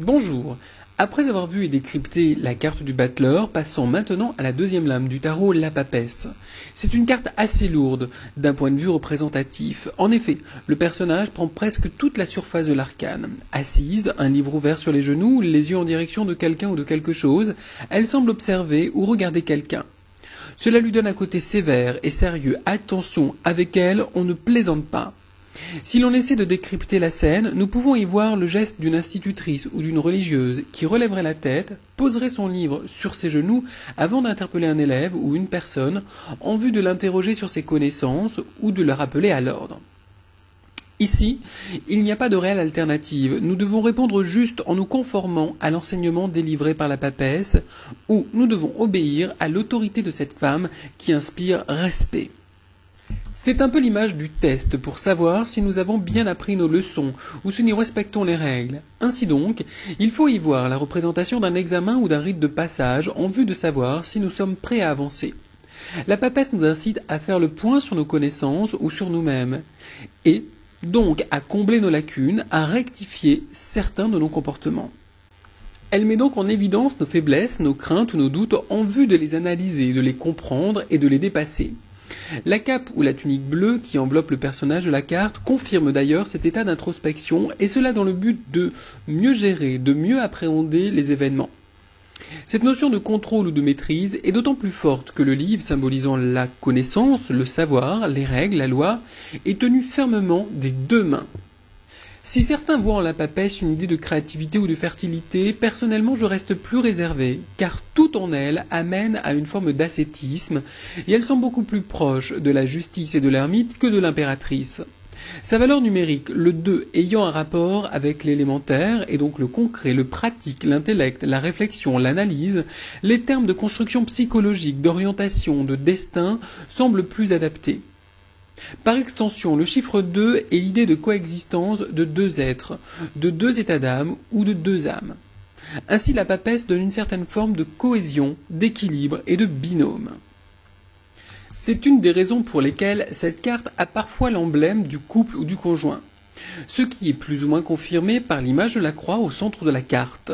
Bonjour. Après avoir vu et décrypté la carte du battleur, passons maintenant à la deuxième lame du tarot, la papesse. C'est une carte assez lourde, d'un point de vue représentatif. En effet, le personnage prend presque toute la surface de l'arcane. Assise, un livre ouvert sur les genoux, les yeux en direction de quelqu'un ou de quelque chose, elle semble observer ou regarder quelqu'un. Cela lui donne un côté sévère et sérieux. Attention, avec elle, on ne plaisante pas. Si l'on essaie de décrypter la scène, nous pouvons y voir le geste d'une institutrice ou d'une religieuse qui relèverait la tête, poserait son livre sur ses genoux avant d'interpeller un élève ou une personne en vue de l'interroger sur ses connaissances ou de le rappeler à l'ordre. Ici, il n'y a pas de réelle alternative. Nous devons répondre juste en nous conformant à l'enseignement délivré par la papesse, ou nous devons obéir à l'autorité de cette femme qui inspire respect. C'est un peu l'image du test pour savoir si nous avons bien appris nos leçons ou si nous respectons les règles. Ainsi donc, il faut y voir la représentation d'un examen ou d'un rite de passage en vue de savoir si nous sommes prêts à avancer. La papesse nous incite à faire le point sur nos connaissances ou sur nous-mêmes et donc à combler nos lacunes, à rectifier certains de nos comportements. Elle met donc en évidence nos faiblesses, nos craintes ou nos doutes en vue de les analyser, de les comprendre et de les dépasser. La cape ou la tunique bleue qui enveloppe le personnage de la carte confirme d'ailleurs cet état d'introspection et cela dans le but de mieux gérer, de mieux appréhender les événements. Cette notion de contrôle ou de maîtrise est d'autant plus forte que le livre symbolisant la connaissance, le savoir, les règles, la loi, est tenu fermement des deux mains. Si certains voient en la papesse une idée de créativité ou de fertilité, personnellement je reste plus réservé, car tout en elle amène à une forme d'ascétisme, et elles sont beaucoup plus proches de la justice et de l'ermite que de l'impératrice. Sa valeur numérique, le 2 ayant un rapport avec l'élémentaire, et donc le concret, le pratique, l'intellect, la réflexion, l'analyse, les termes de construction psychologique, d'orientation, de destin semblent plus adaptés. Par extension, le chiffre 2 est l'idée de coexistence de deux êtres, de deux états d'âme ou de deux âmes. Ainsi, la papesse donne une certaine forme de cohésion, d'équilibre et de binôme. C'est une des raisons pour lesquelles cette carte a parfois l'emblème du couple ou du conjoint, ce qui est plus ou moins confirmé par l'image de la croix au centre de la carte.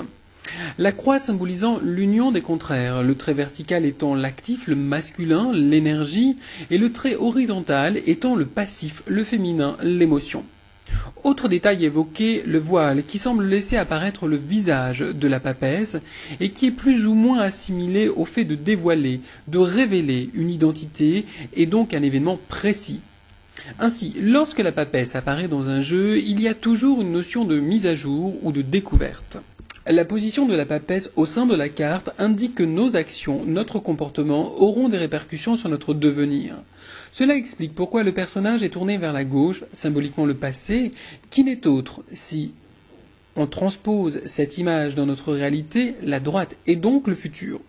La croix symbolisant l'union des contraires, le trait vertical étant l'actif, le masculin, l'énergie, et le trait horizontal étant le passif, le féminin, l'émotion. Autre détail évoqué, le voile, qui semble laisser apparaître le visage de la papesse, et qui est plus ou moins assimilé au fait de dévoiler, de révéler une identité, et donc un événement précis. Ainsi, lorsque la papesse apparaît dans un jeu, il y a toujours une notion de mise à jour ou de découverte. La position de la papesse au sein de la carte indique que nos actions, notre comportement auront des répercussions sur notre devenir. Cela explique pourquoi le personnage est tourné vers la gauche, symboliquement le passé, qui n'est autre, si on transpose cette image dans notre réalité, la droite et donc le futur.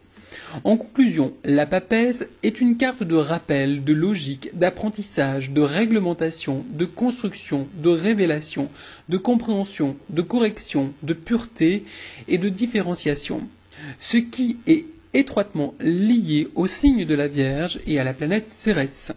En conclusion, la papesse est une carte de rappel, de logique, d'apprentissage, de réglementation, de construction, de révélation, de compréhension, de correction, de pureté et de différenciation, ce qui est étroitement lié au signe de la Vierge et à la planète Cérès.